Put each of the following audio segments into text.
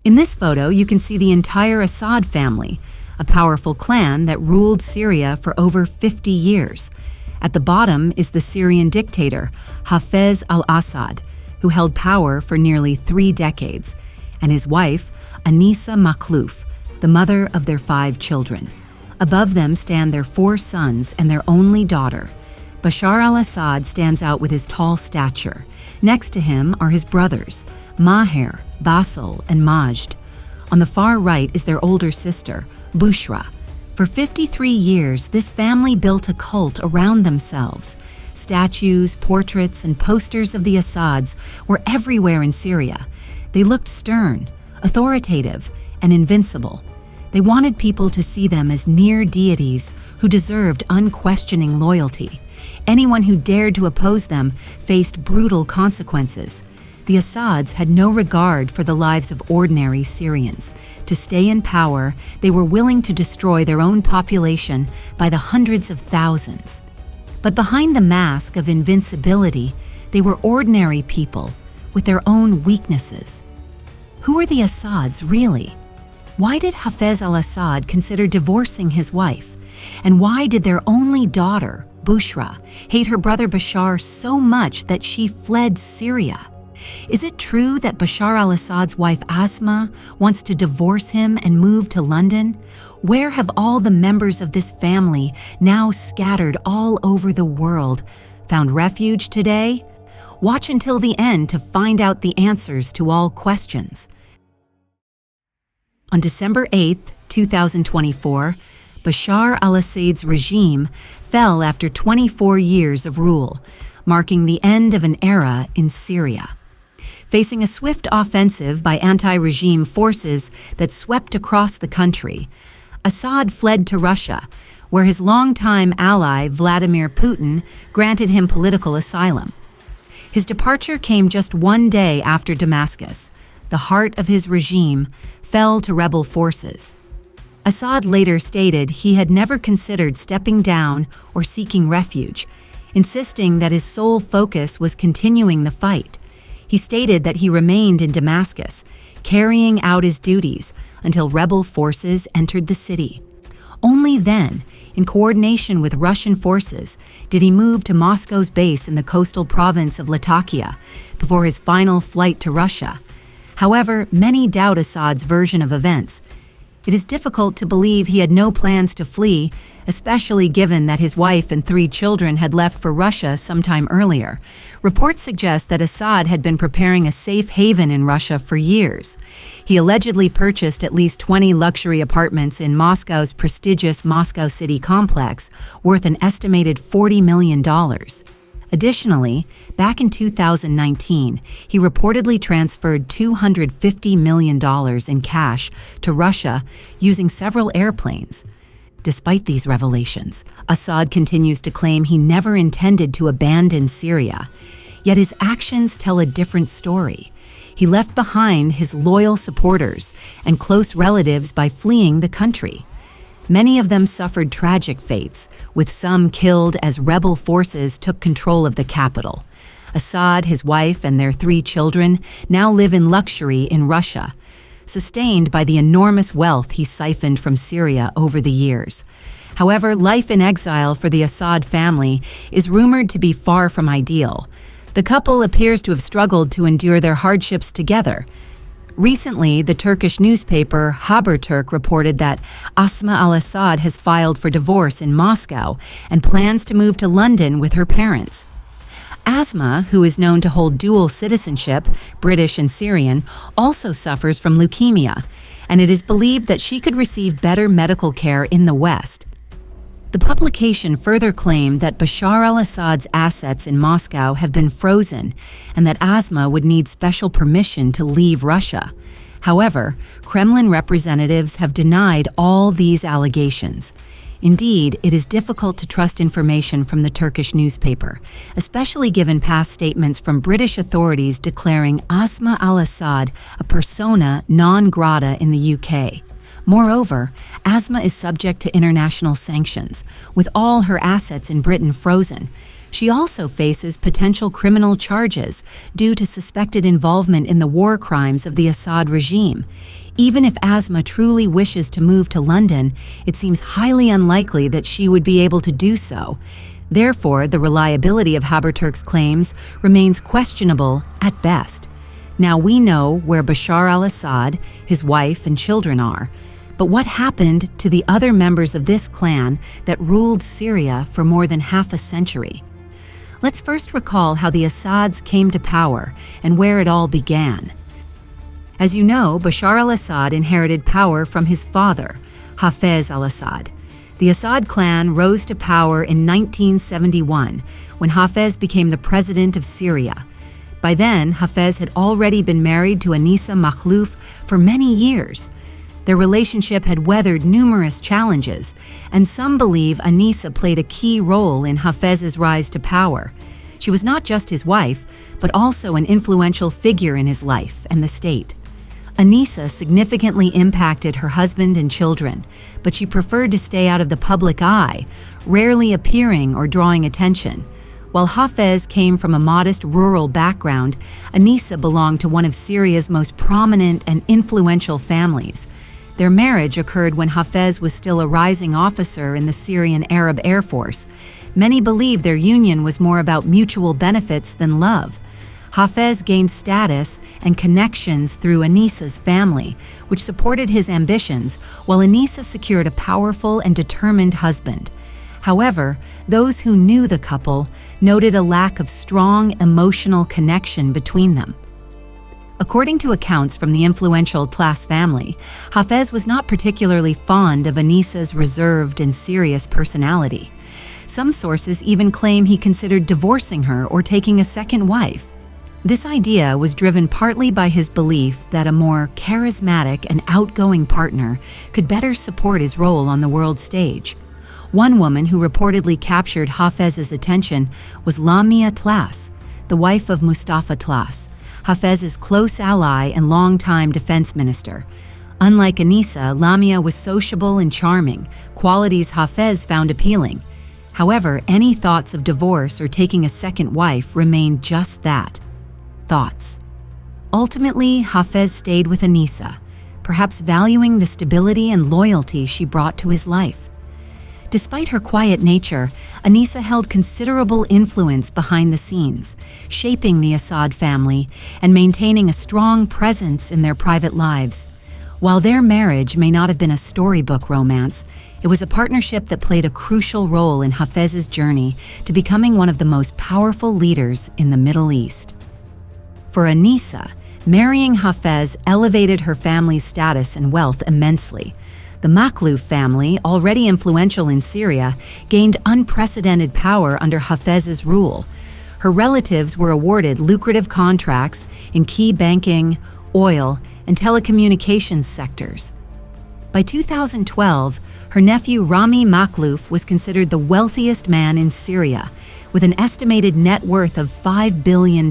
In this photo, you can see the entire Assad family, a powerful clan that ruled Syria for over 50 years. At the bottom is the Syrian dictator, Hafez al-Assad, who held power for nearly 3 decades, and his wife, Anisa Makhlouf, the mother of their 5 children. Above them stand their 4 sons and their only daughter. Bashar al-Assad stands out with his tall stature. Next to him are his brothers, Maher, Basel, and Majd. On the far right is their older sister, Bushra. For 53 years, this family built a cult around themselves. Statues, portraits, and posters of the Assads were everywhere in Syria. They looked stern, authoritative, and invincible. They wanted people to see them as near deities who deserved unquestioning loyalty. Anyone who dared to oppose them faced brutal consequences. The Assads had no regard for the lives of ordinary Syrians. To stay in power, they were willing to destroy their own population by the hundreds of thousands. But behind the mask of invincibility, they were ordinary people with their own weaknesses. Who are the Assads really? Why did Hafez al-Assad consider divorcing his wife? And why did their only daughter, Bushra, hate her brother Bashar so much that she fled Syria? Is it true that Bashar al-Assad's wife Asma wants to divorce him and move to London? Where have all the members of this family, now scattered all over the world, found refuge today? Watch until the end to find out the answers to all questions. On December 8, 2024, Bashar al-Assad's regime fell after 24 years of rule, marking the end of an era in Syria. Facing a swift offensive by anti-regime forces that swept across the country, Assad fled to Russia, where his longtime ally Vladimir Putin granted him political asylum. His departure came just 1 day after Damascus, the heart of his regime, fell to rebel forces. Assad later stated he had never considered stepping down or seeking refuge, insisting that his sole focus was continuing the fight. He stated that he remained in Damascus, carrying out his duties until rebel forces entered the city. Only then, in coordination with Russian forces, did he move to Moscow's base in the coastal province of Latakia before his final flight to Russia. However, many doubt Assad's version of events. It is difficult to believe he had no plans to flee, especially given that his wife and 3 children had left for Russia sometime earlier. Reports suggest that Assad had been preparing a safe haven in Russia for years. He allegedly purchased at least 20 luxury apartments in Moscow's prestigious Moscow City complex, worth an estimated $40 million. Additionally, back in 2019, he reportedly transferred $250 million in cash to Russia using several airplanes. Despite these revelations, Assad continues to claim he never intended to abandon Syria. Yet his actions tell a different story. He left behind his loyal supporters and close relatives by fleeing the country. Many of them suffered tragic fates, with some killed as rebel forces took control of the capital. Assad, his wife, and their 3 children now live in luxury in Russia, sustained by the enormous wealth he siphoned from Syria over the years. However, life in exile for the Assad family is rumored to be far from ideal. The couple appears to have struggled to endure their hardships together. Recently, the Turkish newspaper Haberturk reported that Asma al-Assad has filed for divorce in Moscow and plans to move to London with her parents. Asma, who is known to hold dual citizenship, British and Syrian, also suffers from leukemia, and it is believed that she could receive better medical care in the West. The publication further claimed that Bashar al-Assad's assets in Moscow have been frozen and that Asma would need special permission to leave Russia. However, Kremlin representatives have denied all these allegations. Indeed, it is difficult to trust information from the Turkish newspaper, especially given past statements from British authorities declaring Asma al-Assad a persona non grata in the UK. Moreover, Asma is subject to international sanctions, with all her assets in Britain frozen. She also faces potential criminal charges due to suspected involvement in the war crimes of the Assad regime. Even if Asma truly wishes to move to London, it seems highly unlikely that she would be able to do so. Therefore, the reliability of Haberturk's claims remains questionable at best. Now we know where Bashar al-Assad, his wife, and children are. But what happened to the other members of this clan that ruled Syria for more than half a century? Let's first recall how the Assads came to power and where it all began. As you know, Bashar al-Assad inherited power from his father, Hafez al-Assad. The Assad clan rose to power in 1971 when Hafez became the president of Syria. By then, Hafez had already been married to Anisa Makhlouf for many years. Their relationship had weathered numerous challenges, and some believe Anisa played a key role in Hafez's rise to power. She was not just his wife, but also an influential figure in his life and the state. Anisa significantly impacted her husband and children, but she preferred to stay out of the public eye, rarely appearing or drawing attention. While Hafez came from a modest rural background, Anisa belonged to one of Syria's most prominent and influential families. Their marriage occurred when Hafez was still a rising officer in the Syrian Arab Air Force. Many believe their union was more about mutual benefits than love. Hafez gained status and connections through Anisa's family, which supported his ambitions, while Anisa secured a powerful and determined husband. However, those who knew the couple noted a lack of strong emotional connection between them. According to accounts from the influential Tlass family, Hafez was not particularly fond of Anisa's reserved and serious personality. Some sources even claim he considered divorcing her or taking a second wife. This idea was driven partly by his belief that a more charismatic and outgoing partner could better support his role on the world stage. One woman who reportedly captured Hafez's attention was Lamia Tlass, the wife of Mustafa Tlass, Hafez's close ally and longtime defense minister. Unlike Anisa, Lamia was sociable and charming, qualities Hafez found appealing. However, any thoughts of divorce or taking a second wife remained just that, thoughts. Ultimately, Hafez stayed with Anisa, perhaps valuing the stability and loyalty she brought to his life. Despite her quiet nature, Anisa held considerable influence behind the scenes, shaping the Assad family and maintaining a strong presence in their private lives. While their marriage may not have been a storybook romance, it was a partnership that played a crucial role in Hafez's journey to becoming one of the most powerful leaders in the Middle East. For Anisa, marrying Hafez elevated her family's status and wealth immensely. The Makhlouf family, already influential in Syria, gained unprecedented power under Hafez's rule. Her relatives were awarded lucrative contracts in key banking, oil, and telecommunications sectors. By 2012, her nephew Rami Makhlouf was considered the wealthiest man in Syria, with an estimated net worth of $5 billion.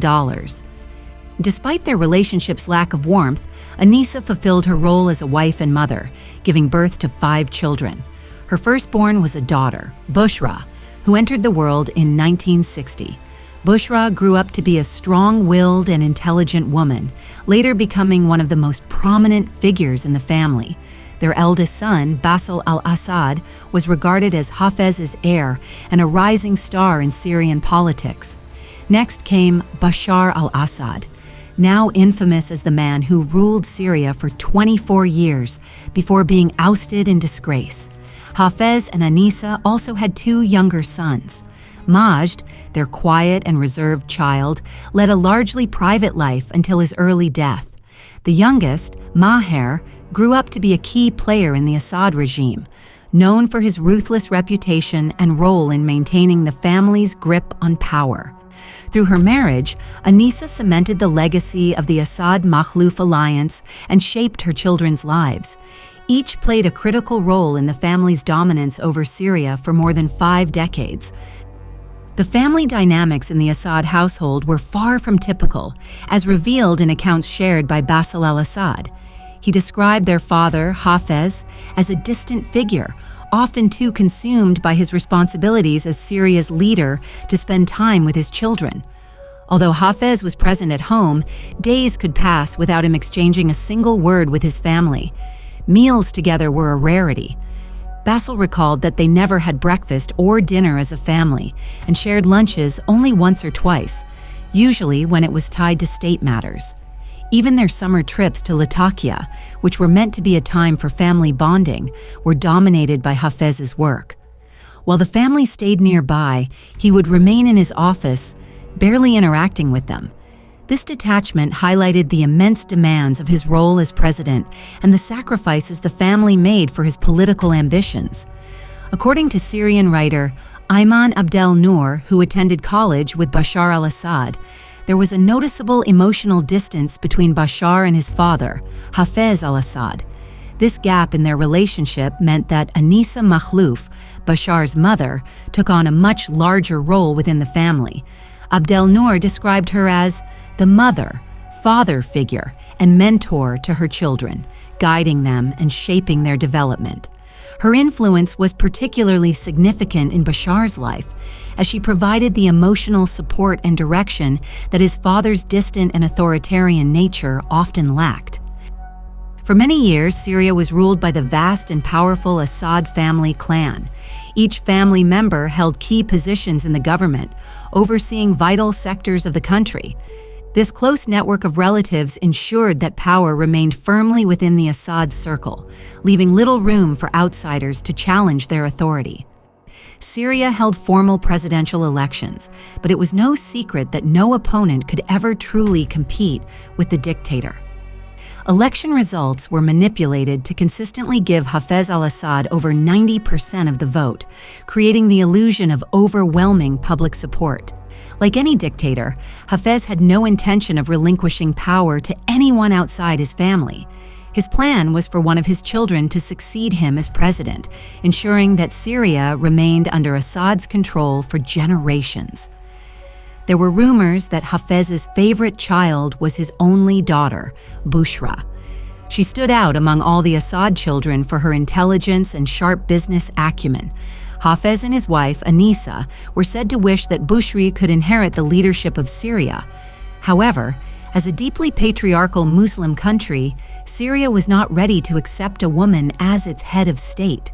Despite their relationship's lack of warmth, Anisa fulfilled her role as a wife and mother, giving birth to 5 children. Her firstborn was a daughter, Bushra, who entered the world in 1960. Bushra grew up to be a strong-willed and intelligent woman, later becoming one of the most prominent figures in the family. Their eldest son, al-Assad, was regarded as Hafez's heir and a rising star in Syrian politics. Next came Bashar al-Assad, now infamous as the man who ruled Syria for 24 years before being ousted in disgrace. Hafez and Anisa also had 2 younger sons. Majd, their quiet and reserved child, led a largely private life until his early death. The youngest, Maher, grew up to be a key player in the Assad regime, known for his ruthless reputation and role in maintaining the family's grip on power. Through her marriage, Anisa cemented the legacy of the Assad-Makhlouf alliance and shaped her children's lives. Each played a critical role in the family's dominance over Syria for more than 5 decades. The family dynamics in the Assad household were far from typical, as revealed in accounts shared by Bashar al-Assad. He described their father, Hafez, as a distant figure, often too consumed by his responsibilities as Syria's leader to spend time with his children. Although Hafez was present at home, days could pass without him exchanging a single word with his family. Meals together were a rarity. Basil recalled that they never had breakfast or dinner as a family and shared lunches only once or twice, usually when it was tied to state matters. Even their summer trips to Latakia, which were meant to be a time for family bonding, were dominated by Hafez's work. While the family stayed nearby, he would remain in his office, barely interacting with them. This detachment highlighted the immense demands of his role as president and the sacrifices the family made for his political ambitions. According to Syrian writer Ayman Abdel Noor, who attended college with Bashar al-Assad, there was a noticeable emotional distance between Bashar and his father, Hafez al-Assad. This gap in their relationship meant that Anisa Makhlouf, Bashar's mother, took on a much larger role within the family. Abdel Noor described her as the mother, father figure, and mentor to her children, guiding them and shaping their development. Her influence was particularly significant in Bashar's life, as she provided the emotional support and direction that his father's distant and authoritarian nature often lacked. For many years, Syria was ruled by the vast and powerful Assad family clan. Each family member held key positions in the government, overseeing vital sectors of the country. This close network of relatives ensured that power remained firmly within the Assad circle, leaving little room for outsiders to challenge their authority. Syria held formal presidential elections, but it was no secret that no opponent could ever truly compete with the dictator. Election results were manipulated to consistently give Hafez al-Assad over 90% of the vote, creating the illusion of overwhelming public support. Like any dictator, Hafez had no intention of relinquishing power to anyone outside his family. His plan was for one of his children to succeed him as president, ensuring that Syria remained under Assad's control for generations. There were rumors that Hafez's favorite child was his only daughter, Bushra. She stood out among all the Assad children for her intelligence and sharp business acumen. Hafez and his wife, Anisa, were said to wish that Bushra could inherit the leadership of Syria. However, as a deeply patriarchal Muslim country, Syria was not ready to accept a woman as its head of state.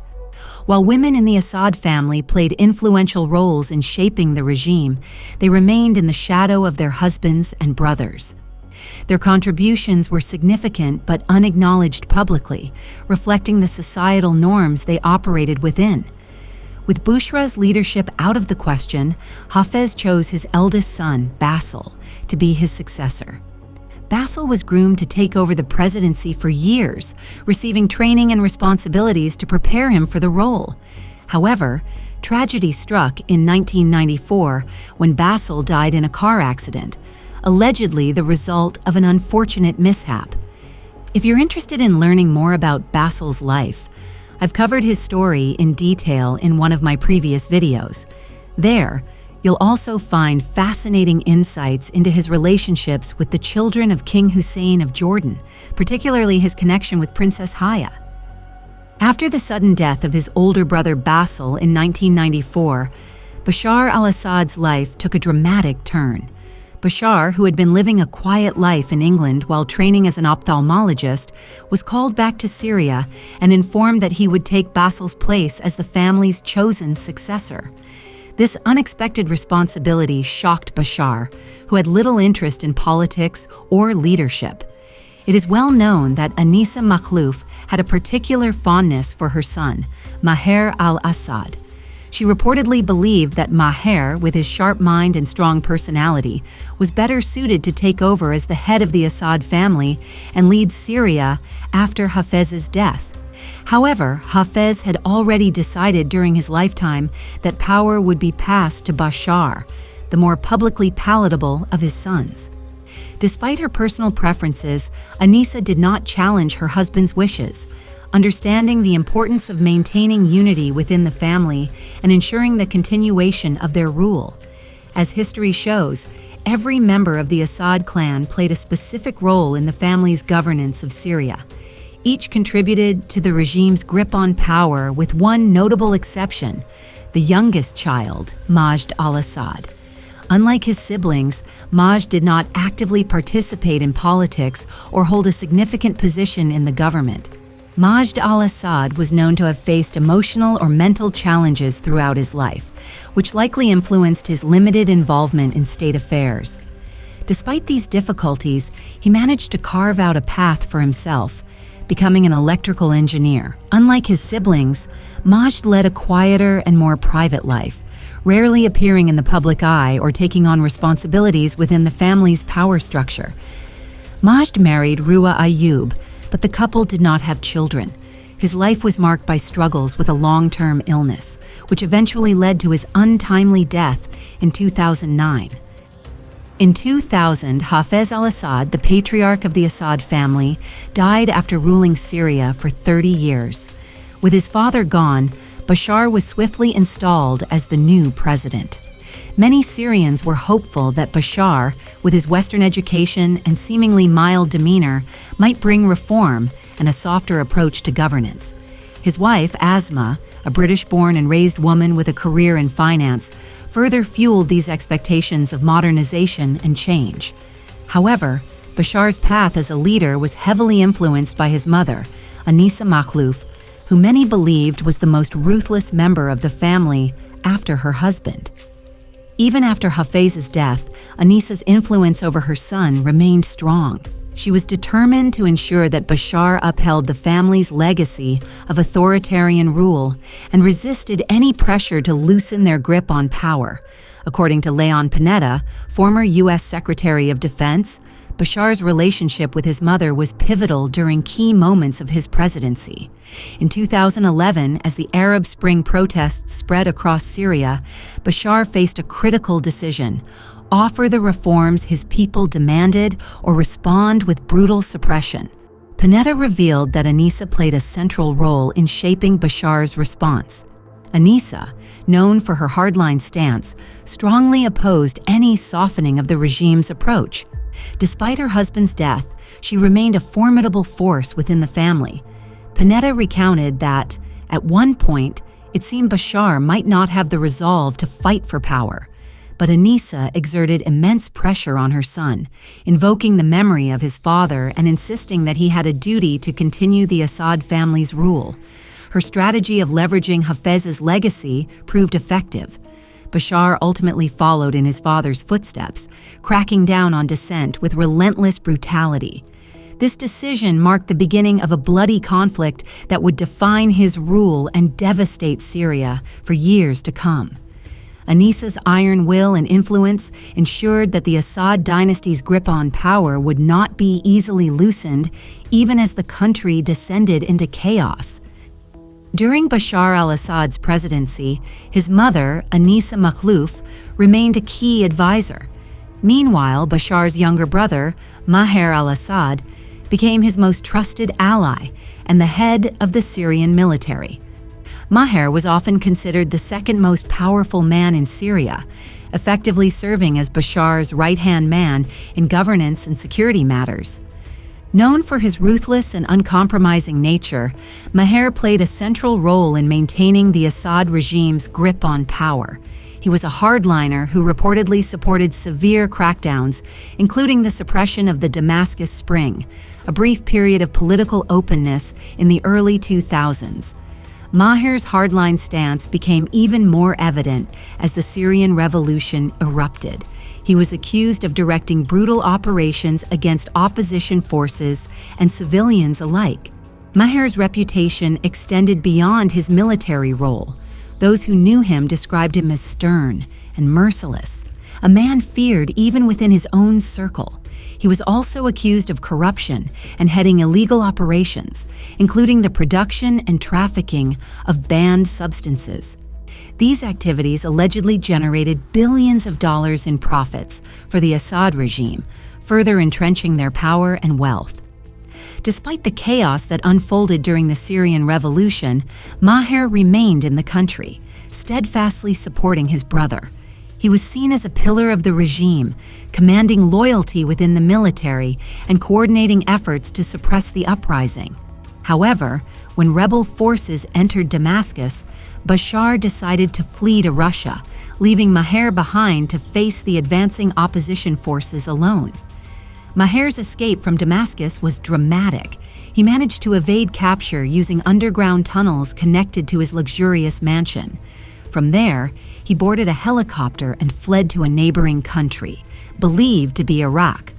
While women in the Assad family played influential roles in shaping the regime, they remained in the shadow of their husbands and brothers. Their contributions were significant but unacknowledged publicly, reflecting the societal norms they operated within. With Bushra's leadership out of the question, Hafez chose his eldest son, Basil, to be his successor. Basil was groomed to take over the presidency for years, receiving training and responsibilities to prepare him for the role. However, tragedy struck in 1994 when Basil died in a car accident, allegedly the result of an unfortunate mishap. If you're interested in learning more about Basil's life, I've covered his story in detail in one of my previous videos. There, you'll also find fascinating insights into his relationships with the children of King Hussein of Jordan, particularly his connection with Princess Haya. After the sudden death of his older brother Basil in 1994, Bashar al-Assad's life took a dramatic turn. Bashar, who had been living a quiet life in England while training as an ophthalmologist, was called back to Syria and informed that he would take Basil's place as the family's chosen successor. This unexpected responsibility shocked Bashar, who had little interest in politics or leadership. It is well known that Anisa Makhlouf had a particular fondness for her son, Maher al-Assad. She reportedly believed that Maher, with his sharp mind and strong personality, was better suited to take over as the head of the Assad family and lead Syria after Hafez's death. However, Hafez had already decided during his lifetime that power would be passed to Bashar, the more publicly palatable of his sons. Despite her personal preferences, Anisa did not challenge her husband's wishes, understanding the importance of maintaining unity within the family and ensuring the continuation of their rule. As history shows, every member of the Assad clan played a specific role in the family's governance of Syria. Each contributed to the regime's grip on power, with one notable exception: the youngest child, Majd al-Assad. Unlike his siblings, Majd did not actively participate in politics or hold a significant position in the government. Majd al-Assad was known to have faced emotional or mental challenges throughout his life, which likely influenced his limited involvement in state affairs. Despite these difficulties, he managed to carve out a path for himself, becoming an electrical engineer. Unlike his siblings, Majd led a quieter and more private life, rarely appearing in the public eye or taking on responsibilities within the family's power structure. Majd married Ruwa Ayoub, but the couple did not have children. His life was marked by struggles with a long-term illness, which eventually led to his untimely death in 2009. In 2000, Hafez al-Assad, the patriarch of the Assad family, died after ruling Syria for 30 years. With his father gone, Bashar was swiftly installed as the new president. Many Syrians were hopeful that Bashar, with his Western education and seemingly mild demeanor, might bring reform and a softer approach to governance. His wife, Asma, a British-born and raised woman with a career in finance, further fueled these expectations of modernization and change. However, Bashar's path as a leader was heavily influenced by his mother, Anisa Makhlouf, who many believed was the most ruthless member of the family after her husband. Even after Hafez's death, Anisa's influence over her son remained strong. She was determined to ensure that Bashar upheld the family's legacy of authoritarian rule and resisted any pressure to loosen their grip on power. According to Leon Panetta, former U.S. Secretary of Defense, Bashar's relationship with his mother was pivotal during key moments of his presidency. In 2011, as the Arab Spring protests spread across Syria, Bashar faced a critical decision: offer the reforms his people demanded or respond with brutal suppression. Panetta revealed that Anisa played a central role in shaping Bashar's response. Anisa, known for her hardline stance, strongly opposed any softening of the regime's approach. Despite her husband's death, she remained a formidable force within the family. Panetta recounted that, at one point, it seemed Bashar might not have the resolve to fight for power, but Anisa exerted immense pressure on her son, invoking the memory of his father and insisting that he had a duty to continue the Assad family's rule. Her strategy of leveraging Hafez's legacy proved effective. Bashar ultimately followed in his father's footsteps, cracking down on dissent with relentless brutality. This decision marked the beginning of a bloody conflict that would define his rule and devastate Syria for years to come. Anisa's iron will and influence ensured that the Assad dynasty's grip on power would not be easily loosened, even as the country descended into chaos. During Bashar al-Assad's presidency, his mother, Anisa Makhlouf, remained a key advisor. Meanwhile, Bashar's younger brother, Maher al-Assad, became his most trusted ally and the head of the Syrian military. Maher was often considered the second most powerful man in Syria, effectively serving as Bashar's right-hand man in governance and security matters. Known for his ruthless and uncompromising nature, Maher played a central role in maintaining the Assad regime's grip on power. He was a hardliner who reportedly supported severe crackdowns, including the suppression of the Damascus Spring, a brief period of political openness in the early 2000s. Maher's hardline stance became even more evident as the Syrian revolution erupted. He was accused of directing brutal operations against opposition forces and civilians alike. Maher's reputation extended beyond his military role. Those who knew him described him as stern and merciless, a man feared even within his own circle. He was also accused of corruption and heading illegal operations, including the production and trafficking of banned substances. These activities allegedly generated billions of dollars in profits for the Assad regime, further entrenching their power and wealth. Despite the chaos that unfolded during the Syrian revolution, Maher remained in the country, steadfastly supporting his brother. He was seen as a pillar of the regime, commanding loyalty within the military and coordinating efforts to suppress the uprising. However, when rebel forces entered Damascus, Bashar decided to flee to Russia, leaving Maher behind to face the advancing opposition forces alone. Maher's escape from Damascus was dramatic. He managed to evade capture using underground tunnels connected to his luxurious mansion. From there, he boarded a helicopter and fled to a neighboring country, believed to be Iraq.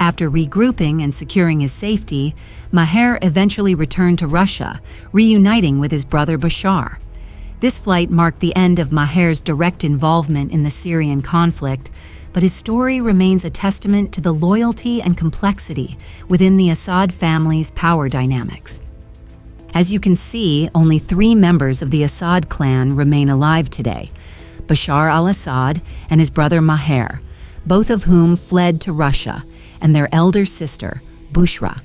After regrouping and securing his safety, Maher eventually returned to Russia, reuniting with his brother Bashar. This flight marked the end of Maher's direct involvement in the Syrian conflict, but his story remains a testament to the loyalty and complexity within the Assad family's power dynamics. As you can see, only 3 members of the Assad clan remain alive today: Bashar al-Assad and his brother Maher, both of whom fled to Russia, and their elder sister, Bushra.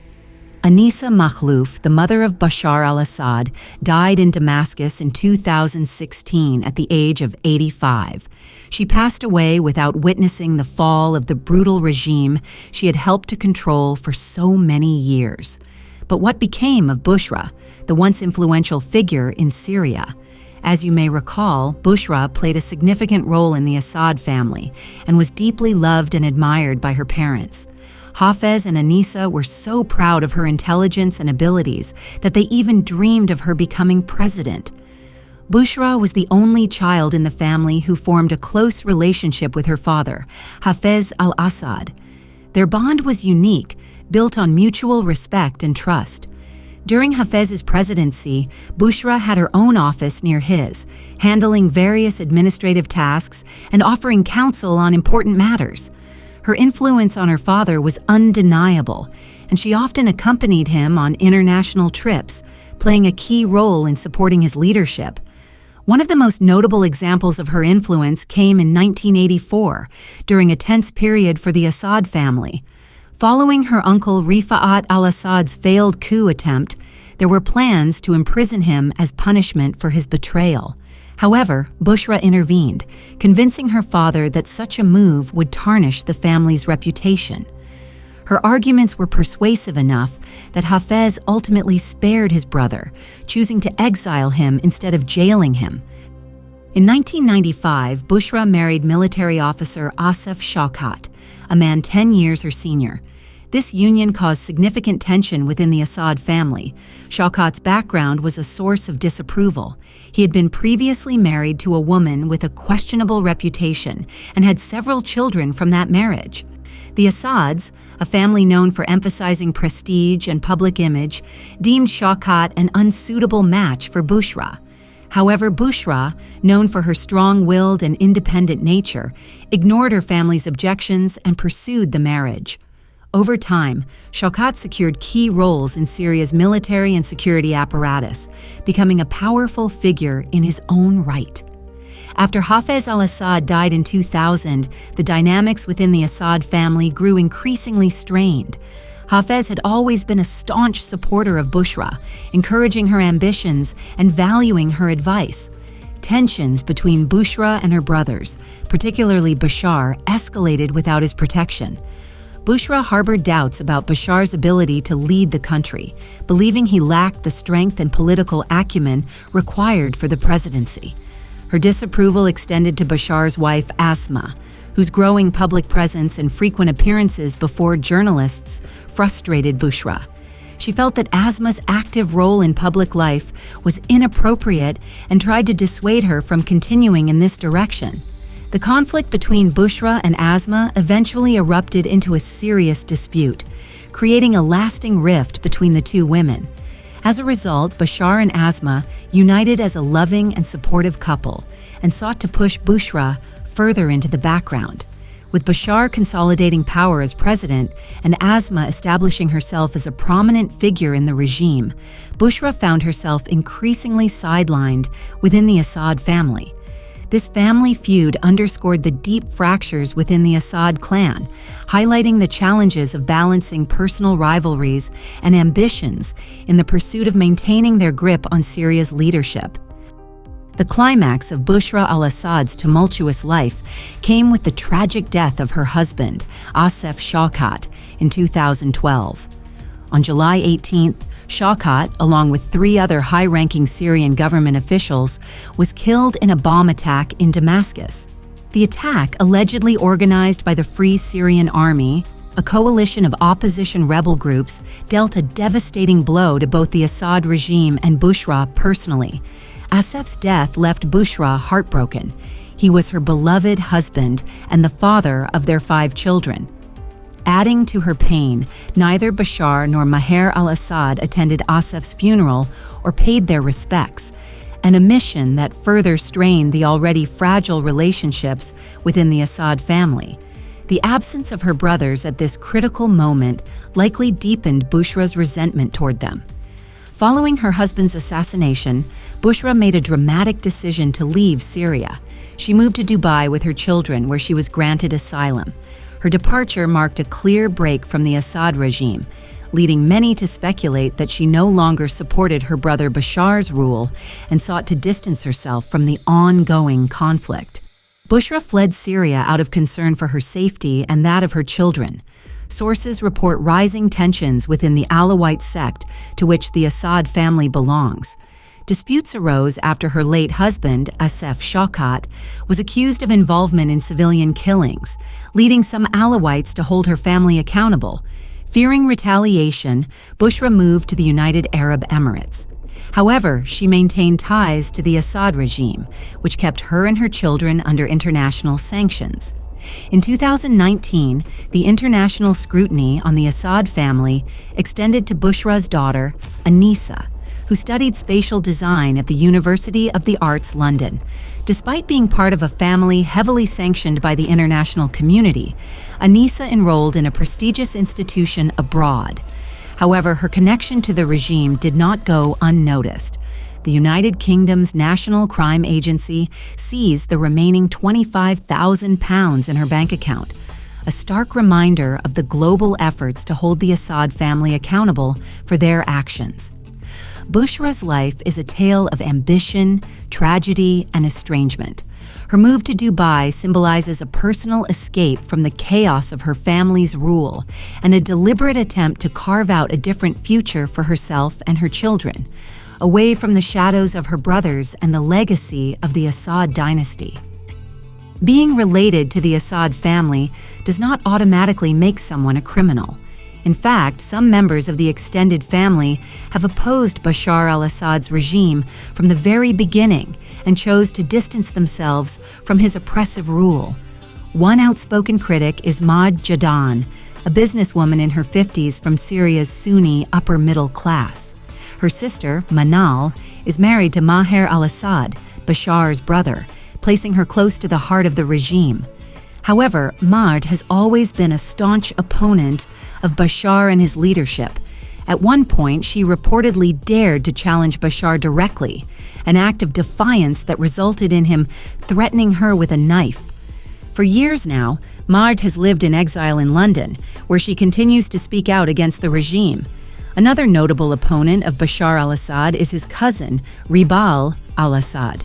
Anisa Makhlouf, the mother of Bashar al-Assad, died in Damascus in 2016 at the age of 85. She passed away without witnessing the fall of the brutal regime she had helped to control for so many years. But what became of Bushra, the once influential figure in Syria? As you may recall, Bushra played a significant role in the Assad family and was deeply loved and admired by her parents. Hafez and Anisa were so proud of her intelligence and abilities that they even dreamed of her becoming president. Bushra was the only child in the family who formed a close relationship with her father, Hafez al-Assad. Their bond was unique, built on mutual respect and trust. During Hafez's presidency, Bushra had her own office near his, handling various administrative tasks and offering counsel on important matters. Her influence on her father was undeniable, and she often accompanied him on international trips, playing a key role in supporting his leadership. One of the most notable examples of her influence came in 1984, during a tense period for the Assad family. Following her uncle Rifa'at al-Assad's failed coup attempt, there were plans to imprison him as punishment for his betrayal. However, Bushra intervened, convincing her father that such a move would tarnish the family's reputation. Her arguments were persuasive enough that Hafez ultimately spared his brother, choosing to exile him instead of jailing him. In 1995, Bushra married military officer Asif Shawkat, a man 10 years her senior. This union caused significant tension within the Assad family. Shawkat's background was a source of disapproval. He had been previously married to a woman with a questionable reputation and had several children from that marriage. The Assads, a family known for emphasizing prestige and public image, deemed Shawkat an unsuitable match for Bushra. However, Bushra, known for her strong-willed and independent nature, ignored her family's objections and pursued the marriage. Over time, Shawkat secured key roles in Syria's military and security apparatus, becoming a powerful figure in his own right. After Hafez al-Assad died in 2000, the dynamics within the Assad family grew increasingly strained. Hafez had always been a staunch supporter of Bushra, encouraging her ambitions and valuing her advice. Tensions between Bushra and her brothers, particularly Bashar, escalated without his protection. Bushra harbored doubts about Bashar's ability to lead the country, believing he lacked the strength and political acumen required for the presidency. Her disapproval extended to Bashar's wife, Asma, whose growing public presence and frequent appearances before journalists frustrated Bushra. She felt that Asma's active role in public life was inappropriate and tried to dissuade her from continuing in this direction. The conflict between Bushra and Asma eventually erupted into a serious dispute, creating a lasting rift between the two women. As a result, Bashar and Asma united as a loving and supportive couple and sought to push Bushra further into the background. With Bashar consolidating power as president and Asma establishing herself as a prominent figure in the regime, Bushra found herself increasingly sidelined within the Assad family. This family feud underscored the deep fractures within the Assad clan, highlighting the challenges of balancing personal rivalries and ambitions in the pursuit of maintaining their grip on Syria's leadership. The climax of Bushra al-Assad's tumultuous life came with the tragic death of her husband, Asif Shawkat, in 2012. On July 18th, Shawkat, along with 3 other high-ranking Syrian government officials, was killed in a bomb attack in Damascus. The attack, allegedly organized by the Free Syrian Army, a coalition of opposition rebel groups, dealt a devastating blow to both the Assad regime and Bushra personally. Asef's death left Bushra heartbroken. He was her beloved husband and the father of their 5 children. Adding to her pain, neither Bashar nor Maher al-Assad attended Asef's funeral or paid their respects, an omission that further strained the already fragile relationships within the Assad family. The absence of her brothers at this critical moment likely deepened Bushra's resentment toward them. Following her husband's assassination, Bushra made a dramatic decision to leave Syria. She moved to Dubai with her children, where she was granted asylum. Her departure marked a clear break from the Assad regime, leading many to speculate that she no longer supported her brother Bashar's rule and sought to distance herself from the ongoing conflict. Bushra fled Syria out of concern for her safety and that of her children. Sources report rising tensions within the Alawite sect to which the Assad family belongs. Disputes arose after her late husband, Asef Shawkat, was accused of involvement in civilian killings, leading some Alawites to hold her family accountable. Fearing retaliation, Bushra moved to the United Arab Emirates. However, she maintained ties to the Assad regime, which kept her and her children under international sanctions. In 2019, the international scrutiny on the Assad family extended to Bushra's daughter, Anisa, who studied spatial design at the University of the Arts, London. Despite being part of a family heavily sanctioned by the international community, Anisa enrolled in a prestigious institution abroad. However, her connection to the regime did not go unnoticed. The United Kingdom's National Crime Agency seized the remaining £25,000 in her bank account, a stark reminder of the global efforts to hold the Assad family accountable for their actions. Bushra's life is a tale of ambition, tragedy, and estrangement. Her move to Dubai symbolizes a personal escape from the chaos of her family's rule and a deliberate attempt to carve out a different future for herself and her children, away from the shadows of her brothers and the legacy of the Assad dynasty. Being related to the Assad family does not automatically make someone a criminal. In fact, some members of the extended family have opposed Bashar al-Assad's regime from the very beginning and chose to distance themselves from his oppressive rule. One outspoken critic is Maud Jaddan, a businesswoman in her 50s from Syria's Sunni upper-middle class. Her sister, Manal, is married to Maher al-Assad, Bashar's brother, placing her close to the heart of the regime. However, Maud has always been a staunch opponent of Bashar and his leadership. At one point, she reportedly dared to challenge Bashar directly, an act of defiance that resulted in him threatening her with a knife. For years now, Maud has lived in exile in London, where she continues to speak out against the regime. Another notable opponent of Bashar al-Assad is his cousin, Ribal al-Assad.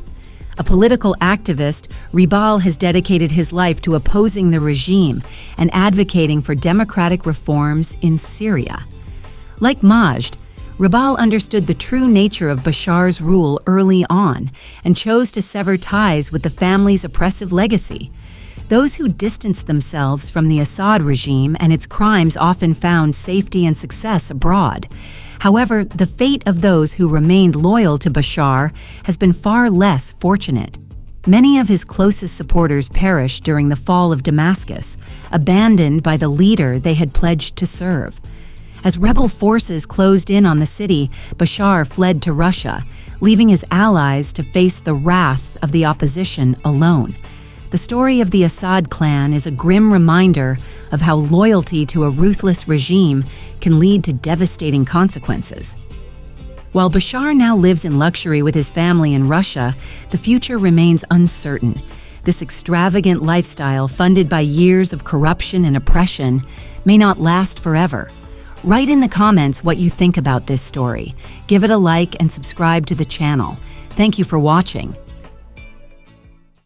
A political activist, Ribal has dedicated his life to opposing the regime and advocating for democratic reforms in Syria. Like Majd, Ribal understood the true nature of Bashar's rule early on and chose to sever ties with the family's oppressive legacy. Those who distanced themselves from the Assad regime and its crimes often found safety and success abroad. However, the fate of those who remained loyal to Bashar has been far less fortunate. Many of his closest supporters perished during the fall of Damascus, abandoned by the leader they had pledged to serve. As rebel forces closed in on the city, Bashar fled to Russia, leaving his allies to face the wrath of the opposition alone. The story of the Assad clan is a grim reminder of how loyalty to a ruthless regime can lead to devastating consequences. While Bashar now lives in luxury with his family in Russia, the future remains uncertain. This extravagant lifestyle, funded by years of corruption and oppression, may not last forever. Write in the comments what you think about this story. Give it a like and subscribe to the channel. Thank you for watching.